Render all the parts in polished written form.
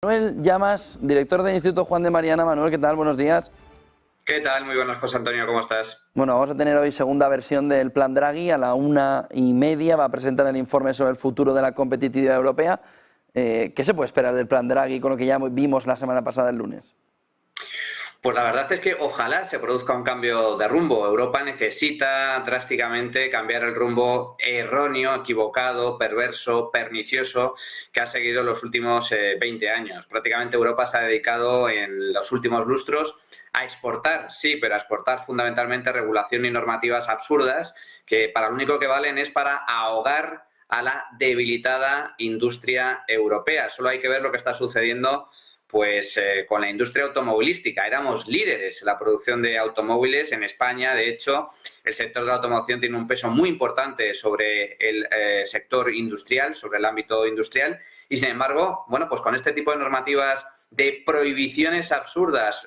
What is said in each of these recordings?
Manuel Llamas, director del Instituto Juan de Mariana. Manuel, ¿qué tal? Buenos días. ¿Qué tal? Muy buenas, José Antonio, ¿cómo estás? Bueno, vamos a tener hoy segunda versión del Plan Draghi. A la 1:30 va a presentar el informe sobre el futuro de la competitividad europea. ¿Qué se puede esperar del Plan Draghi con lo que ya vimos la semana pasada el lunes? Pues la verdad es que ojalá se produzca un cambio de rumbo. Europa necesita drásticamente cambiar el rumbo erróneo, equivocado, perverso, pernicioso que ha seguido los últimos 20 años. Prácticamente Europa se ha dedicado en los últimos lustros a exportar, sí, pero a exportar fundamentalmente regulación y normativas absurdas que para lo único que valen es para ahogar a la debilitada industria europea. Solo hay que ver lo que está sucediendo con la industria automovilística. Éramos líderes en la producción de automóviles en España. De hecho, el sector de la automoción tiene un peso muy importante sobre el sector industrial, sobre el ámbito industrial. Y sin embargo, bueno, pues con este tipo de normativas de prohibiciones absurdas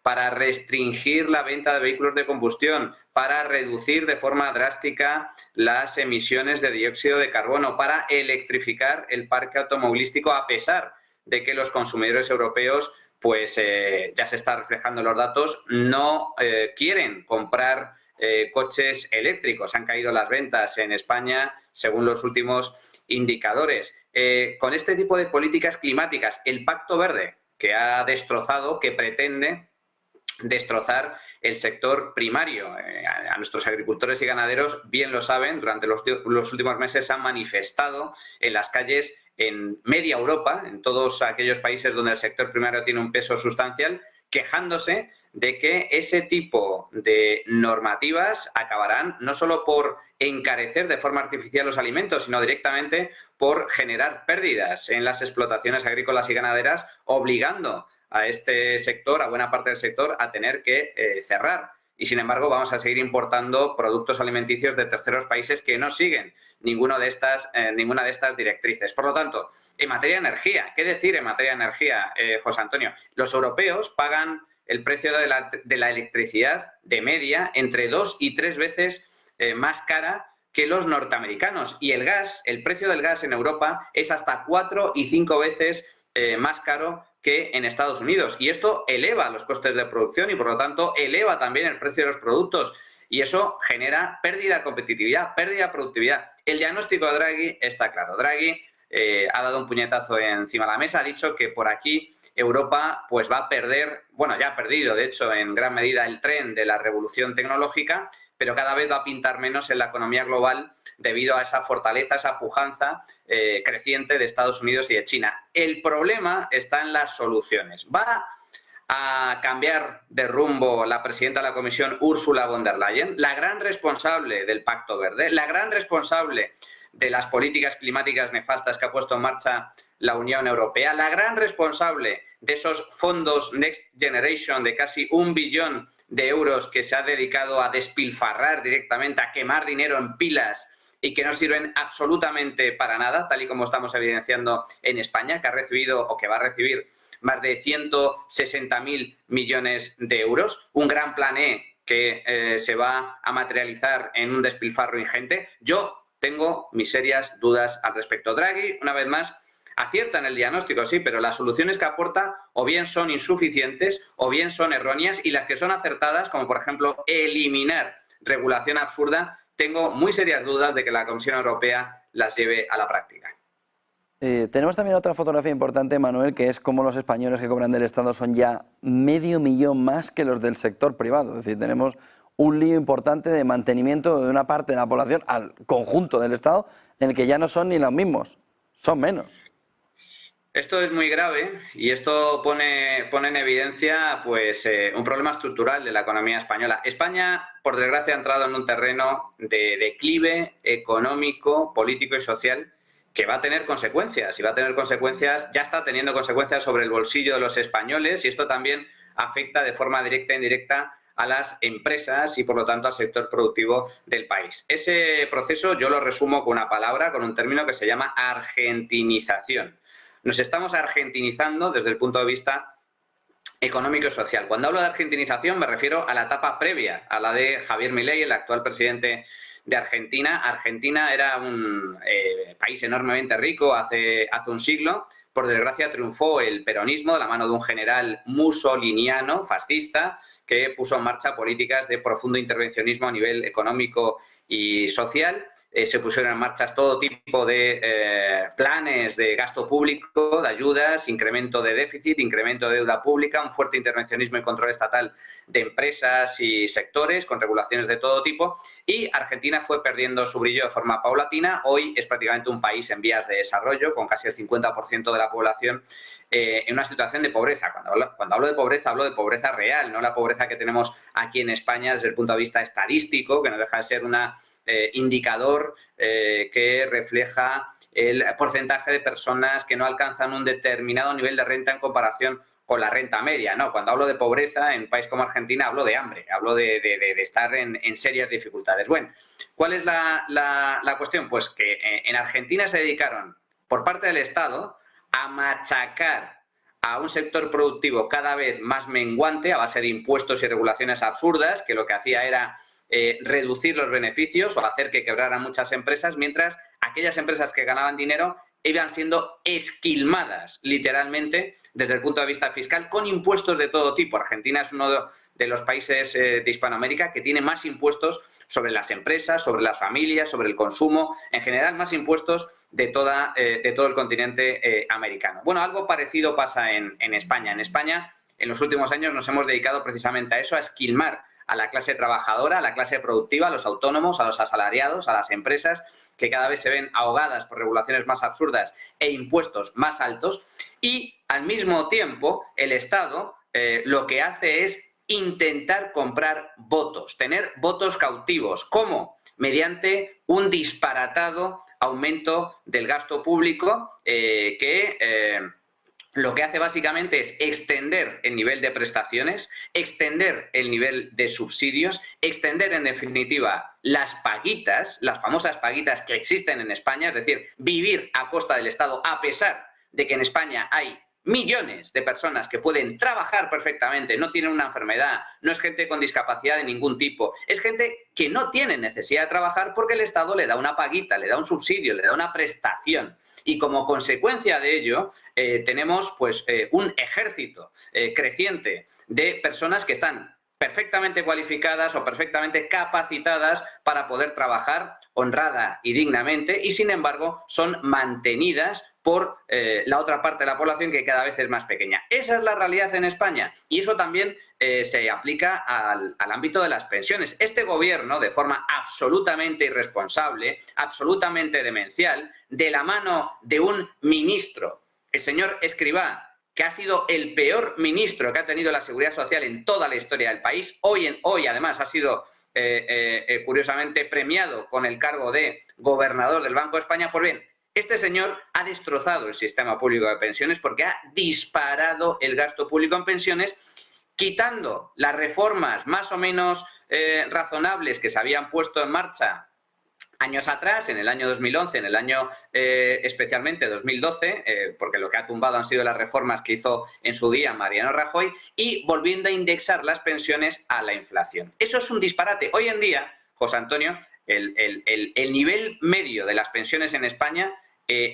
para restringir la venta de vehículos de combustión, para reducir de forma drástica las emisiones de dióxido de carbono, para electrificar el parque automovilístico, a pesar de que los consumidores europeos, pues ya se está reflejando en los datos, no quieren comprar coches eléctricos. Han caído las ventas en España según los últimos indicadores. Con este tipo de políticas climáticas, el Pacto Verde, que ha destrozado, que pretende destrozar el sector primario. A nuestros agricultores y ganaderos bien lo saben, durante los últimos meses se han manifestado en las calles en media Europa, en todos aquellos países donde el sector primario tiene un peso sustancial, quejándose de que ese tipo de normativas acabarán no solo por encarecer de forma artificial los alimentos, sino directamente por generar pérdidas en las explotaciones agrícolas y ganaderas, obligando a este sector, a buena parte del sector, a tener que cerrar. Y sin embargo vamos a seguir importando productos alimenticios de terceros países que no siguen ninguna de estas directrices. Por lo tanto, en materia de energía, ¿qué decir en materia de energía, José Antonio? Los europeos pagan el precio de la electricidad de media entre 2 y 3 veces más cara que los norteamericanos. Y el gas, el precio del gas en Europa es hasta 4 y 5 veces más caro que en Estados Unidos. Y esto eleva los costes de producción y, por lo tanto, eleva también el precio de los productos. Y eso genera pérdida de competitividad, pérdida de productividad. El diagnóstico de Draghi está claro. Draghi ha dado un puñetazo encima de la mesa, ha dicho que por aquí Europa pues va a perder, bueno, ya ha perdido, de hecho, en gran medida el tren de la revolución tecnológica, pero cada vez va a pintar menos en la economía global debido a esa fortaleza, esa pujanza creciente de Estados Unidos y de China. El problema está en las soluciones. ¿Va a cambiar de rumbo la presidenta de la Comisión, Ursula von der Leyen, la gran responsable del Pacto Verde, la gran responsable de las políticas climáticas nefastas que ha puesto en marcha la Unión Europea, la gran responsable de esos fondos Next Generation de casi 1 billón de euros que se ha dedicado a despilfarrar directamente, a quemar dinero en pilas y que no sirven absolutamente para nada, tal y como estamos evidenciando en España, que ha recibido o que va a recibir más de 160.000 millones de euros, un gran plan E que se va a materializar en un despilfarro ingente. Yo tengo mis serias dudas al respecto. Draghi, una vez más, acierta en el diagnóstico, sí, pero las soluciones que aporta o bien son insuficientes o bien son erróneas, y las que son acertadas, como por ejemplo eliminar regulación absurda, tengo muy serias dudas de que la Comisión Europea las lleve a la práctica. Tenemos también otra fotografía importante, Manuel, que es cómo los españoles que cobran del Estado son ya 500.000 más que los del sector privado. Es decir, tenemos un lío importante de mantenimiento de una parte de la población al conjunto del Estado, en el que ya no son ni los mismos, son menos. Esto es muy grave y esto pone en evidencia pues, un problema estructural de la economía española. España, por desgracia, ha entrado en un terreno de declive económico, político y social que va a tener consecuencias, y va a tener consecuencias, ya está teniendo consecuencias sobre el bolsillo de los españoles, y esto también afecta de forma directa e indirecta a las empresas y, por lo tanto, al sector productivo del país. Ese proceso yo lo resumo con una palabra, con un término que se llama argentinización. Nos estamos argentinizando desde el punto de vista económico y social. Cuando hablo de argentinización me refiero a la etapa previa, a la de Javier Milei, el actual presidente de Argentina. Argentina era un país enormemente rico hace un siglo, por desgracia, triunfó el peronismo de la mano de un general mussoliniano, fascista, que puso en marcha políticas de profundo intervencionismo a nivel económico y social. Se pusieron en marcha todo tipo de planes de gasto público, de ayudas, incremento de déficit, incremento de deuda pública, un fuerte intervencionismo y control estatal de empresas y sectores con regulaciones de todo tipo, y Argentina fue perdiendo su brillo de forma paulatina. Hoy es prácticamente un país en vías de desarrollo, con casi el 50% de la población en una situación de pobreza. Cuando hablo de pobreza real, no la pobreza que tenemos aquí en España desde el punto de vista estadístico, que no deja de ser una indicador que refleja el porcentaje de personas que no alcanzan un determinado nivel de renta en comparación con la renta media, ¿no? Cuando hablo de pobreza en un país como Argentina, hablo de hambre, hablo de estar en serias dificultades. Bueno, ¿cuál es la cuestión? Pues que en Argentina se dedicaron, por parte del Estado, a machacar a un sector productivo cada vez más menguante a base de impuestos y regulaciones absurdas, que lo que hacía era reducir los beneficios o hacer que quebraran muchas empresas, mientras aquellas empresas que ganaban dinero iban siendo esquilmadas, literalmente, desde el punto de vista fiscal, con impuestos de todo tipo. Argentina es uno de los países de Hispanoamérica que tiene más impuestos sobre las empresas, sobre las familias, sobre el consumo, en general más impuestos de todo el continente americano. Bueno, algo parecido pasa en España. En España, en los últimos años nos hemos dedicado precisamente a eso, a esquilmar a la clase trabajadora, a la clase productiva, a los autónomos, a los asalariados, a las empresas, que cada vez se ven ahogadas por regulaciones más absurdas e impuestos más altos, y al mismo tiempo el Estado lo que hace es intentar comprar votos, tener votos cautivos. ¿Cómo? Mediante un disparatado aumento del gasto público lo que hace básicamente es extender el nivel de prestaciones, extender el nivel de subsidios, extender en definitiva las paguitas, las famosas paguitas que existen en España, es decir, vivir a costa del Estado, a pesar de que en España hay millones de personas que pueden trabajar perfectamente, no tienen una enfermedad, no es gente con discapacidad de ningún tipo, es gente que no tiene necesidad de trabajar porque el Estado le da una paguita, le da un subsidio, le da una prestación. Y como consecuencia de ello, tenemos pues un ejército creciente de personas que están perfectamente cualificadas o perfectamente capacitadas para poder trabajar honrada y dignamente, y sin embargo son mantenidas por la otra parte de la población, que cada vez es más pequeña. Esa es la realidad en España, y eso también se aplica al ámbito de las pensiones. Este gobierno, de forma absolutamente irresponsable, absolutamente demencial, de la mano de un ministro, el señor Escrivá, que ha sido el peor ministro que ha tenido la Seguridad Social en toda la historia del país, hoy además ha sido curiosamente premiado con el cargo de gobernador del Banco de España. Pues bien, este señor ha destrozado el sistema público de pensiones porque ha disparado el gasto público en pensiones, quitando las reformas más o menos razonables que se habían puesto en marcha años atrás, en el año 2011, en el año especialmente 2012, porque lo que ha tumbado han sido las reformas que hizo en su día Mariano Rajoy, y volviendo a indexar las pensiones a la inflación. Eso es un disparate. Hoy en día, José Antonio, el nivel medio de las pensiones en España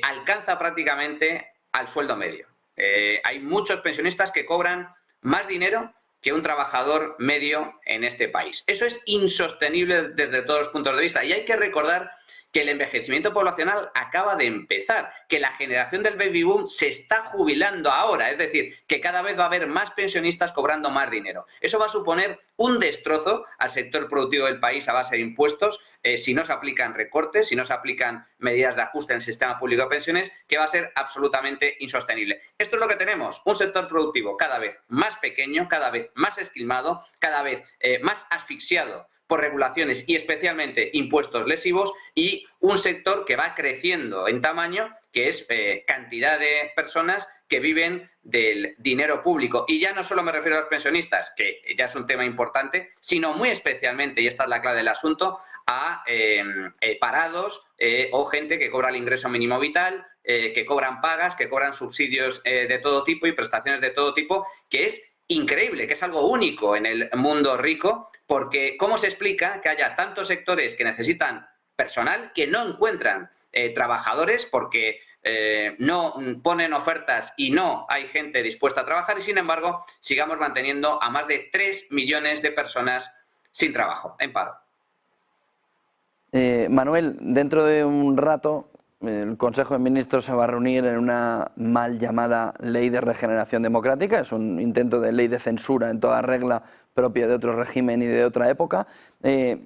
alcanza prácticamente al sueldo medio. Hay muchos pensionistas que cobran más dinero que un trabajador medio en este país. Eso es insostenible desde todos los puntos de vista, y hay que recordar que el envejecimiento poblacional acaba de empezar, que la generación del baby boom se está jubilando ahora, es decir, que cada vez va a haber más pensionistas cobrando más dinero. Eso va a suponer un destrozo al sector productivo del país a base de impuestos, si no se aplican recortes, si no se aplican medidas de ajuste en el sistema público de pensiones, que va a ser absolutamente insostenible. Esto es lo que tenemos, un sector productivo cada vez más pequeño, cada vez más esquilmado, cada vez más asfixiado por regulaciones y especialmente impuestos lesivos, y un sector que va creciendo en tamaño, que es cantidad de personas que viven del dinero público. Y ya no solo me refiero a los pensionistas, que ya es un tema importante, sino muy especialmente, y esta es la clave del asunto, a parados o gente que cobra el ingreso mínimo vital, que cobran pagas, que cobran subsidios de todo tipo y prestaciones de todo tipo, que es increíble, que es algo único en el mundo rico, porque ¿cómo se explica que haya tantos sectores que necesitan personal que no encuentran trabajadores? Porque no ponen ofertas y no hay gente dispuesta a trabajar, y sin embargo sigamos manteniendo a más de 3 millones de personas sin trabajo, en paro. Manuel, dentro de un rato el Consejo de Ministros se va a reunir en una mal llamada Ley de Regeneración Democrática. Es un intento de ley de censura en toda regla propia de otro régimen y de otra época.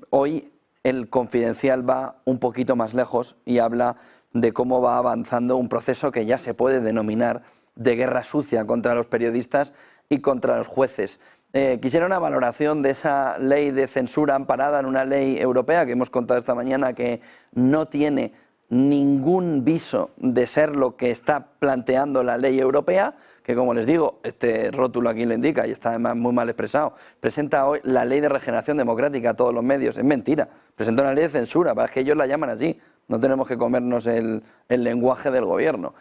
Hoy el Confidencial va un poquito más lejos y habla de cómo va avanzando un proceso que ya se puede denominar de guerra sucia contra los periodistas y contra los jueces. Quisiera una valoración de esa ley de censura amparada en una ley europea que hemos contado esta mañana, que no tiene ningún viso de ser lo que está planteando la ley europea, que, como les digo, este rótulo aquí lo indica y está además muy mal expresado. Presenta hoy la Ley de Regeneración Democrática a todos los medios. Es mentira. Presenta una ley de censura, para que ellos la llaman así. No tenemos que comernos el lenguaje del gobierno.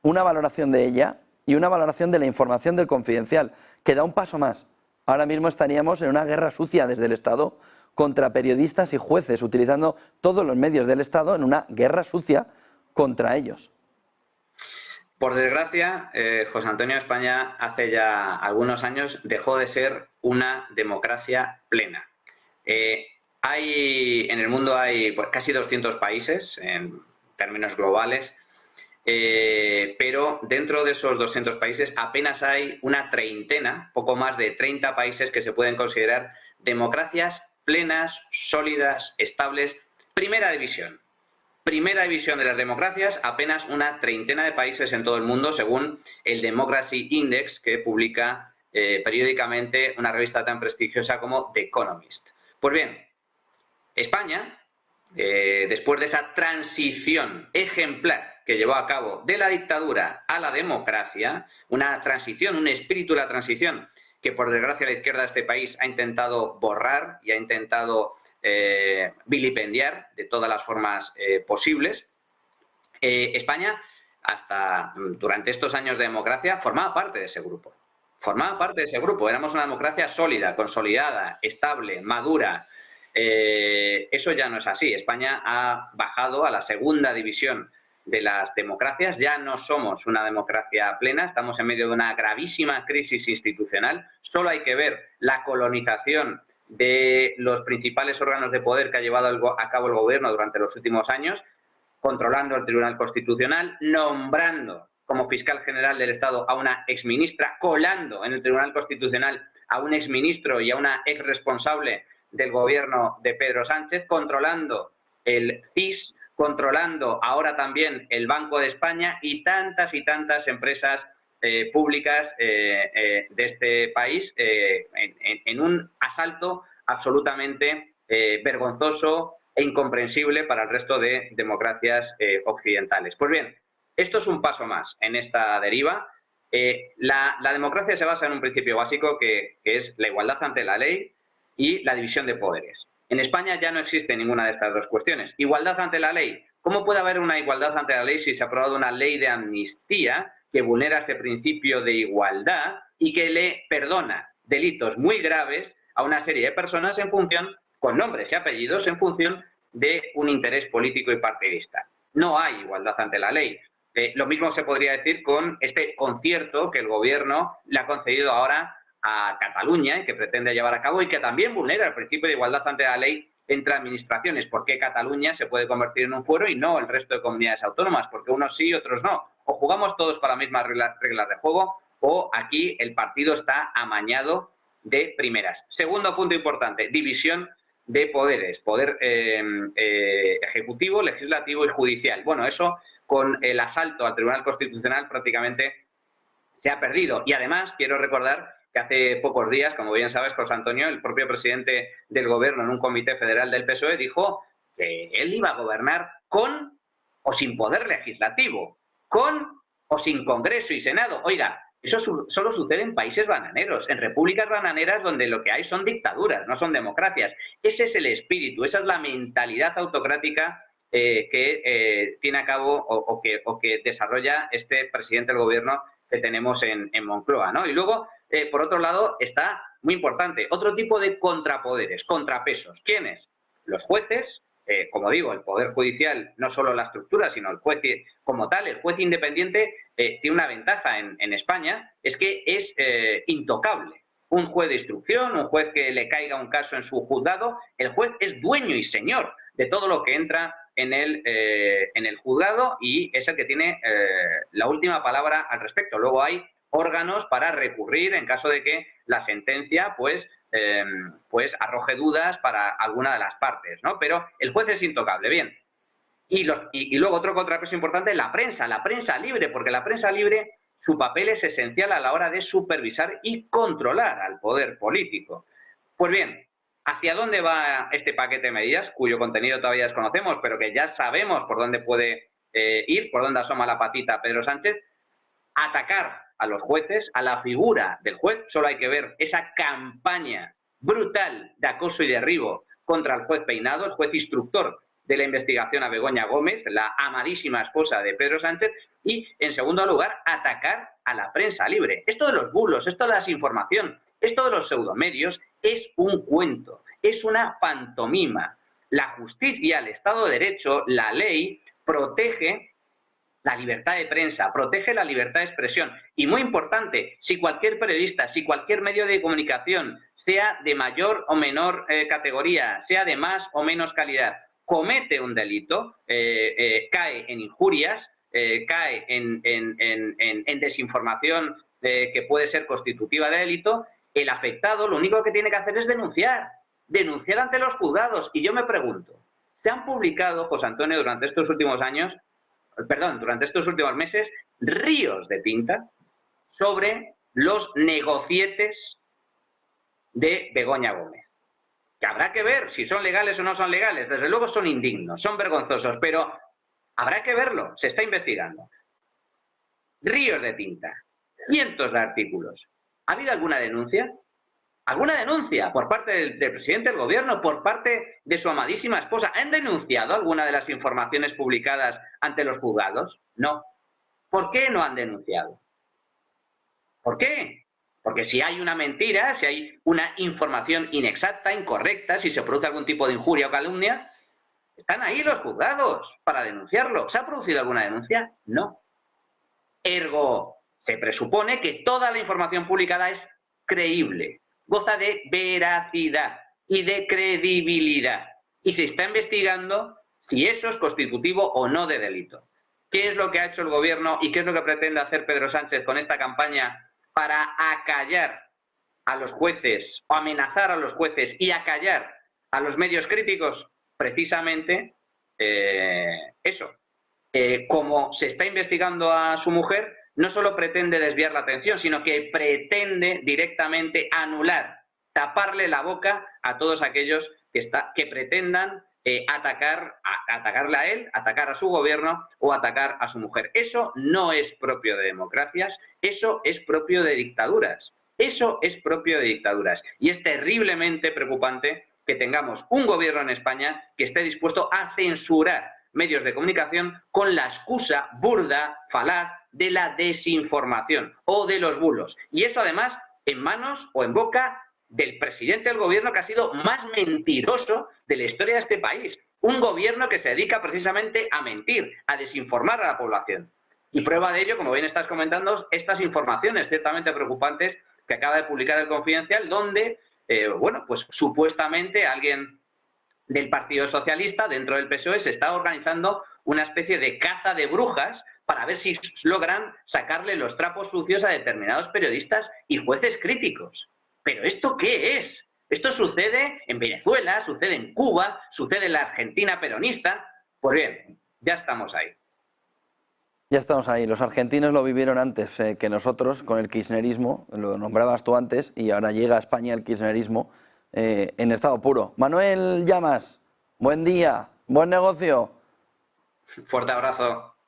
Una valoración de ella y una valoración de la información del Confidencial, que da un paso más. Ahora mismo estaríamos en una guerra sucia desde el Estado contra periodistas y jueces, utilizando todos los medios del Estado en una guerra sucia contra ellos. Por desgracia, José Antonio, España hace ya algunos años dejó de ser una democracia plena. En el mundo hay casi 200 países en términos globales, pero dentro de esos 200 países apenas hay una treintena, poco más de 30 países que se pueden considerar democracias plenas, sólidas, estables. Primera división de las democracias, apenas una treintena de países en todo el mundo, según el Democracy Index, que publica periódicamente una revista tan prestigiosa como The Economist. Pues bien, España, después de esa transición ejemplar que llevó a cabo de la dictadura a la democracia, una transición, un espíritu de la transición que, por desgracia, la izquierda de este país ha intentado borrar y ha intentado vilipendiar de todas las formas posibles. España, hasta durante estos años de democracia, formaba parte de ese grupo. Éramos una democracia sólida, consolidada, estable, madura. Eso ya no es así. España ha bajado a la segunda división de las democracias. Ya no somos una democracia plena, estamos en medio de una gravísima crisis institucional. Solo hay que ver la colonización de los principales órganos de poder que ha llevado a cabo el gobierno durante los últimos años, controlando el Tribunal Constitucional, nombrando como fiscal general del Estado a una exministra, colando en el Tribunal Constitucional a un exministro y a una exresponsable del gobierno de Pedro Sánchez, controlando el CIS, controlando ahora también el Banco de España y tantas empresas públicas de este país, en un asalto absolutamente vergonzoso e incomprensible para el resto de democracias occidentales. Pues bien, esto es un paso más en esta deriva. La democracia se basa en un principio básico que es la igualdad ante la ley y la división de poderes. En España ya no existe ninguna de estas dos cuestiones. Igualdad ante la ley. ¿Cómo puede haber una igualdad ante la ley si se ha aprobado una ley de amnistía que vulnera ese principio de igualdad y que le perdona delitos muy graves a una serie de personas en función, con nombres y apellidos, en función de un interés político y partidista? No hay igualdad ante la ley. Lo mismo se podría decir con este concierto que el gobierno le ha concedido ahora a Cataluña y que pretende llevar a cabo y que también vulnera el principio de igualdad ante la ley entre administraciones. ¿Por qué Cataluña se puede convertir en un fuero y no el resto de comunidades autónomas? Porque unos sí y otros no. O jugamos todos con las mismas reglas de juego o aquí el partido está amañado de primeras. Segundo punto importante, división de poderes, poder ejecutivo, legislativo y judicial. Bueno, eso con el asalto al Tribunal Constitucional prácticamente se ha perdido. Y además quiero recordar que hace pocos días, como bien sabes, José Antonio, el propio presidente del gobierno en un comité federal del PSOE dijo que él iba a gobernar con o sin poder legislativo, con o sin Congreso y Senado. Oiga, eso solo sucede en países bananeros, en repúblicas bananeras donde lo que hay son dictaduras, no son democracias. Ese es el espíritu, esa es la mentalidad autocrática que tiene a cabo o que desarrolla este presidente del gobierno que tenemos en Moncloa, ¿no? Y luego, por otro lado, está muy importante, otro tipo de contrapoderes, contrapesos. ¿Quiénes? Los jueces, como digo, el Poder Judicial, no solo la estructura, sino el juez como tal, el juez independiente tiene una ventaja en España, es que es intocable. Un juez de instrucción, un juez que le caiga un caso en su juzgado, el juez es dueño y señor de todo lo que entra en el juzgado y es el que tiene la última palabra al respecto. Luego hay órganos para recurrir en caso de que la sentencia pues arroje dudas para alguna de las partes, ¿no? Pero el juez es intocable, bien. Y luego otro contrapeso importante, la prensa libre, porque la prensa libre, su papel es esencial a la hora de supervisar y controlar al poder político. Pues bien, ¿hacia dónde va este paquete de medidas, cuyo contenido todavía desconocemos, pero que ya sabemos por dónde puede ir, por dónde asoma la patita Pedro Sánchez? Atacar a los jueces, a la figura del juez. Solo hay que ver esa campaña brutal de acoso y derribo contra el juez Peinado, el juez instructor de la investigación a Begoña Gómez, la amadísima esposa de Pedro Sánchez, y, en segundo lugar, atacar a la prensa libre. Esto de los bulos, esto de la desinformación, esto de los pseudomedios es un cuento, es una pantomima. La justicia, el Estado de Derecho, la ley protege la libertad de prensa, protege la libertad de expresión. Y muy importante, si cualquier periodista, si cualquier medio de comunicación, sea de mayor o menor categoría, sea de más o menos calidad, comete un delito, cae en injurias, cae en desinformación que puede ser constitutiva de delito, el afectado lo único que tiene que hacer es denunciar ante los juzgados. Y yo me pregunto, ¿se han publicado, José Antonio, durante estos últimos meses, ríos de tinta sobre los negocietes de Begoña Gómez? Que habrá que ver si son legales o no son legales. Desde luego son indignos, son vergonzosos, pero habrá que verlo, se está investigando. Ríos de tinta, cientos de artículos. ¿Ha habido alguna denuncia? ¿Alguna denuncia por parte del presidente del gobierno, por parte de su amadísima esposa? ¿Han denunciado alguna de las informaciones publicadas ante los juzgados? No. ¿Por qué no han denunciado? ¿Por qué? Porque si hay una mentira, si hay una información inexacta, incorrecta, si se produce algún tipo de injuria o calumnia, están ahí los juzgados para denunciarlo. ¿Se ha producido alguna denuncia? No. Ergo, se presupone que toda la información publicada es creíble, goza de veracidad y de credibilidad. Y se está investigando si eso es constitutivo o no de delito. ¿Qué es lo que ha hecho el gobierno y qué es lo que pretende hacer Pedro Sánchez con esta campaña para acallar a los jueces o amenazar a los jueces y acallar a los medios críticos? Precisamente eso. Como se está investigando a su mujer, no solo pretende desviar la atención, sino que pretende directamente anular, taparle la boca a todos aquellos que pretendan atacarle a él, atacar a su gobierno o atacar a su mujer. Eso no es propio de democracias, eso es propio de dictaduras. Eso es propio de dictaduras. Y es terriblemente preocupante que tengamos un gobierno en España que esté dispuesto a censurar medios de comunicación con la excusa burda, falaz, de la desinformación o de los bulos. Y eso además en manos o en boca del presidente del gobierno que ha sido más mentiroso de la historia de este país. Un gobierno que se dedica precisamente a mentir, a desinformar a la población. Y prueba de ello, como bien estás comentando, estas informaciones ciertamente preocupantes que acaba de publicar El Confidencial, donde, pues supuestamente alguien del Partido Socialista, dentro del PSOE, se está organizando una especie de caza de brujas para ver si logran sacarle los trapos sucios a determinados periodistas y jueces críticos. ¿Pero esto qué es? Esto sucede en Venezuela, sucede en Cuba, sucede en la Argentina peronista. Pues bien, ya estamos ahí. Ya estamos ahí. Los argentinos lo vivieron antes que nosotros con el kirchnerismo, lo nombrabas tú antes, y ahora llega a España el kirchnerismo en estado puro. Manuel Llamas, buen día, buen negocio. Fuerte abrazo.